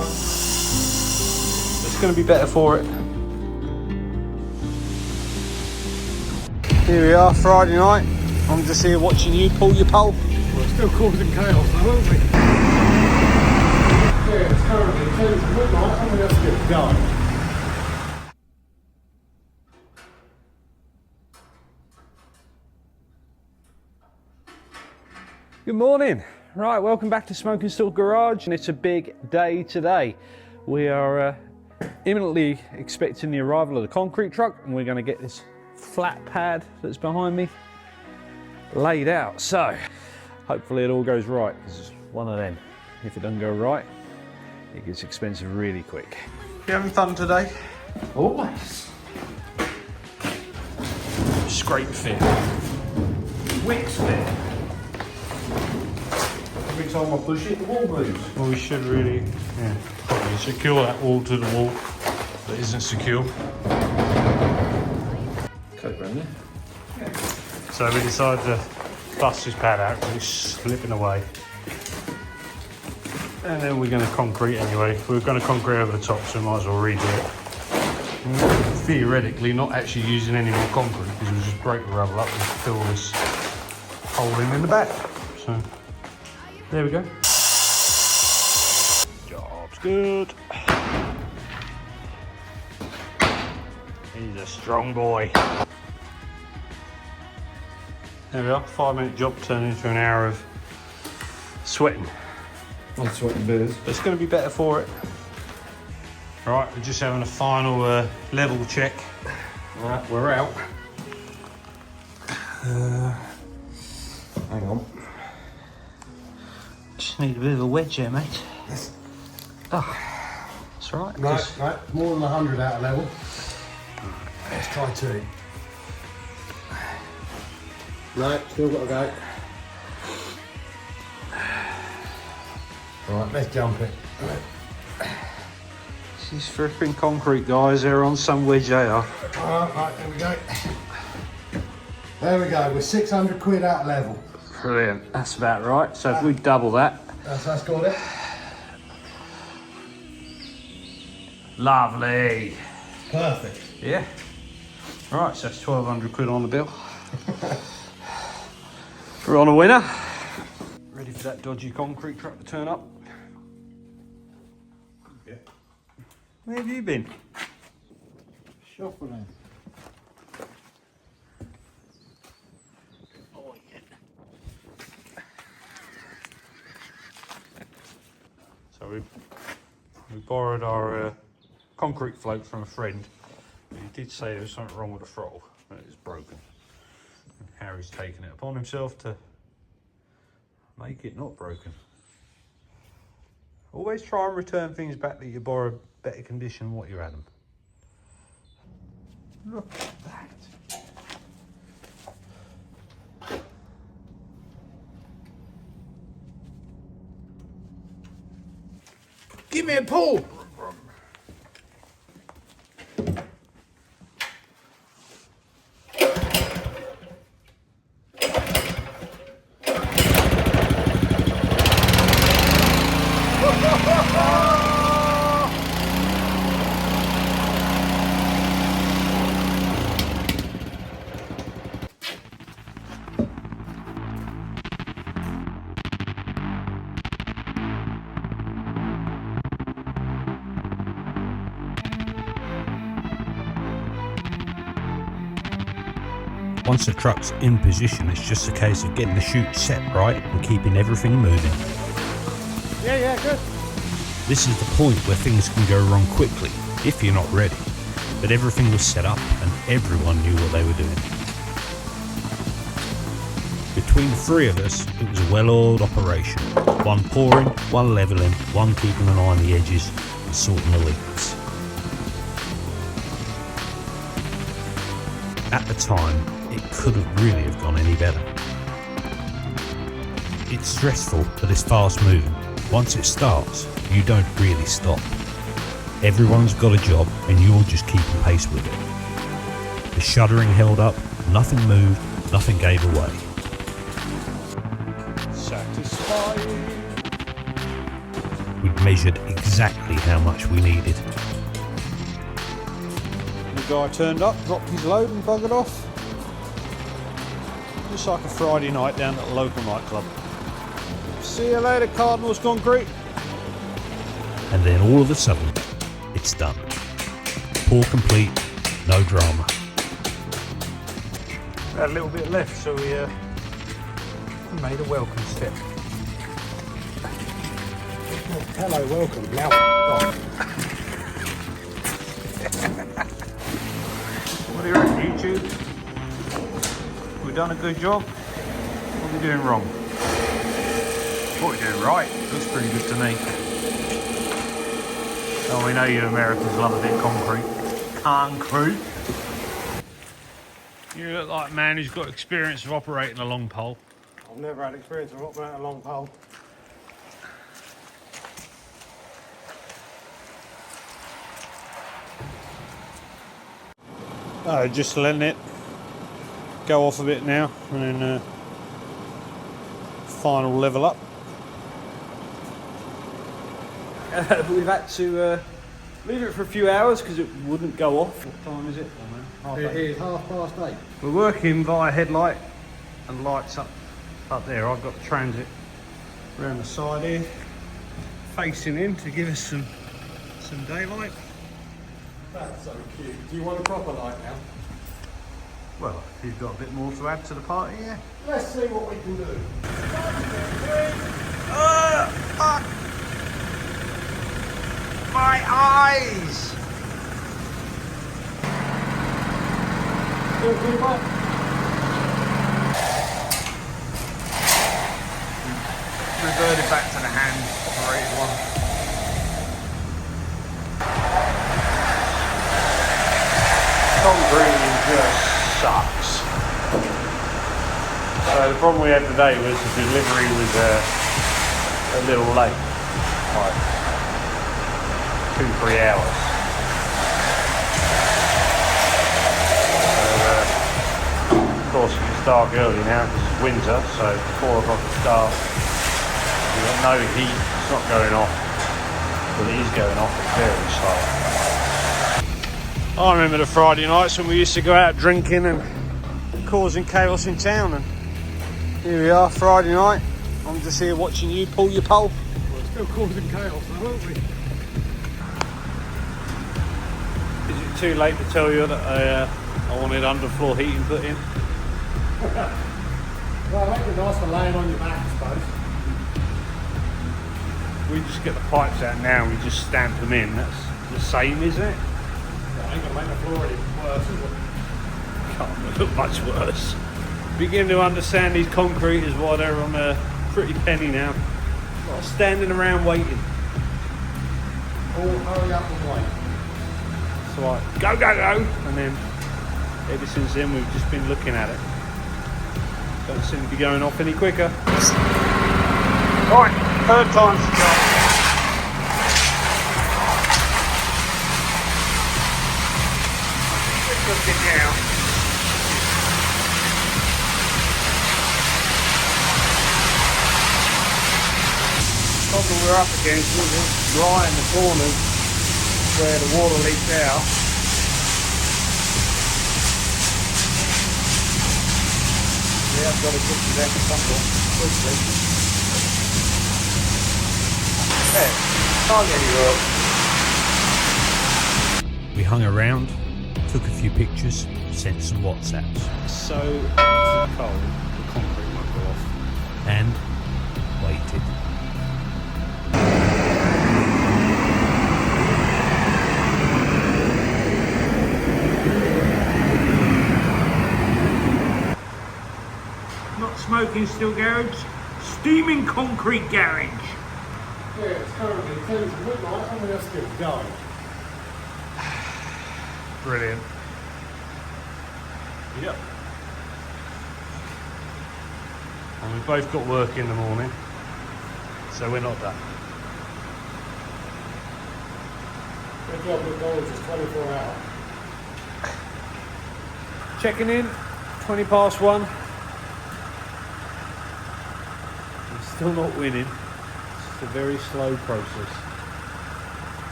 It's going to be better for it. Here we are, Friday night. I'm just here watching you pull your pole. We're still causing chaos though, won't we? Yeah, it's currently 10 to midnight and we have to get going. Good morning. Right, welcome back to Smoke and Still Garage, and it's a big day today. We are imminently expecting the arrival of the concrete truck, and we're going to get this flat pad that's behind me laid out. So hopefully it all goes right, because it's one of them. If it doesn't go right, it gets expensive really quick. You having fun today? Always. Scrape fit. Wicks fit. Every time I push it, the wall moves. Well, we should really probably secure that wall to the wall that isn't secure. Okay, Brendan. Yeah. So we decided to bust this pad out because it's slipping away. And then we're going to concrete anyway. We're going to concrete over the top, so we might as well redo it. Theoretically, not actually using any more concrete because we'll just break the rubble up and fill this hole in the back. So there we go. Job's good. He's a strong boy. There we are, 5-minute job turned into an hour of sweating. I'm sweating beers. But it's going to be better for it. Right, we're just having a final level check. Right, we're out. Hang on. Just need a bit of a wedge here, mate. Oh, that's right. Right, more than 100 out of level. Let's try 2. No, still got to go. Right, let's jump it. This is flipping concrete, guys. They're on some wedge they are. Right, there we go. There we go, we're 600 quid out of level. Brilliant. That's about right. So if we double that. That's got it. Lovely. Perfect. Yeah. Right, so that's 1,200 quid on the bill. We're on a winner. Ready for that dodgy concrete truck to turn up. Yeah. Where have you been? Shuffling. Oh, yeah. So we borrowed our concrete float from a friend. He did say there was something wrong with the throttle, that it's broken. And Harry's taken it upon himself to make it not broken. Always try and return things back that you borrow better condition than what you had them. Look at that. Give me a pull. Once the truck's in position, it's just a case of getting the chute set right and keeping everything moving. Yeah, good. This is the point where things can go wrong quickly if you're not ready, but everything was set up and everyone knew what they were doing. Between the 3 of us, it was a well-oiled operation. One pouring, one levelling, one keeping an eye on the edges and sorting the leaks. At the time, it couldn't really have gone any better. It's stressful, but it's fast moving. Once it starts, you don't really stop. Everyone's got a job and you're just keeping pace with it. The shuttering held up, nothing moved, nothing gave away. Satisfying. we'd measured exactly how much we needed. The guy turned up, dropped his load and buggered off. Just like a Friday night down at a local nightclub. See you later, Cardinals Concrete. And then all of a sudden, it's done. Pour complete, no drama. Had a little bit left, so we made a welcome step. Oh, hello, welcome. Now, What do you reckon, YouTube? We done a good job? What are we doing wrong? What are we doing right? Looks pretty good to me. Oh, we know you Americans love a bit of concrete. Concrete. You look like a man who's got experience of operating a long pole. I've never had experience of operating a long pole. Just letting it go off a bit now and then final level up. We've had to leave it for a few hours because it wouldn't go off. What time is it? It is 8:30. We're working via headlight and lights up there. I've got the transit around the side here, facing in to give us some daylight. That's so cute. Do you want a proper light now? Well, if you've got a bit more to add to the party, yeah. Let's see what we can do. Fuck! My eyes! Reverted back to the hand operated one. Concrete just sucks. So the problem we had today was the delivery was a little late, like 2-3 hours. Of course it's dark early now because it's winter, so 4 o'clock it's dark. We've got no heat, it's not going off. Well, it is going off, it's very slow. I remember the Friday nights when we used to go out drinking and causing chaos in town, and here we are, Friday night. I'm just here watching you pull your pole. We're still causing chaos though, aren't we? Is it too late to tell you that I wanted underfloor heating put in? Well, it makes it nice for laying on your back, I suppose. We just get the pipes out now and we just stamp them in. That's the same, isn't it? I ain't gonna make the floor any worse, is it? Can't look much worse. Begin to understand these concrete is why they're on a pretty penny now. Not standing around waiting. All hurry up and wait. So like, go, go, go! And then, ever since then, we've just been looking at it. Don't seem to be going off any quicker. Right, third time's the charm. Look it down. The problem we're up against is it's dry in the corners where the water leaks out. Yeah, I've got to put it out for some point quickly. Yeah, can't get any work. We hung around, took a few pictures, sent some WhatsApps, So cold, the concrete won't go off. and waited. Not smoking still garage, steaming concrete garage. Yeah, it's currently 10 to midnight and we're still going. Brilliant. Yep. And we've both got work in the morning, so we're not done. Good job, McDonald's is 24 hours. Checking in, 20 past 1. We're still not winning. It's a very slow process.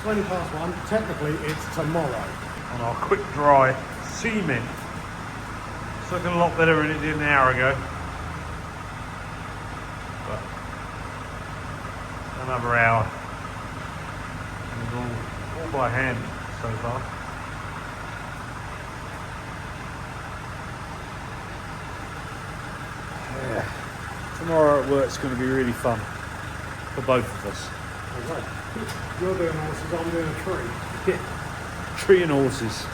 20 past 1, technically it's tomorrow. On our quick dry cement. It's looking a lot better than it did an hour ago. But another hour. And it's all by hand so far. Yeah. Tomorrow at work's going to be really fun for both of us. Okay. You're doing horses, I'm doing a tree. Yeah. Tree and horses.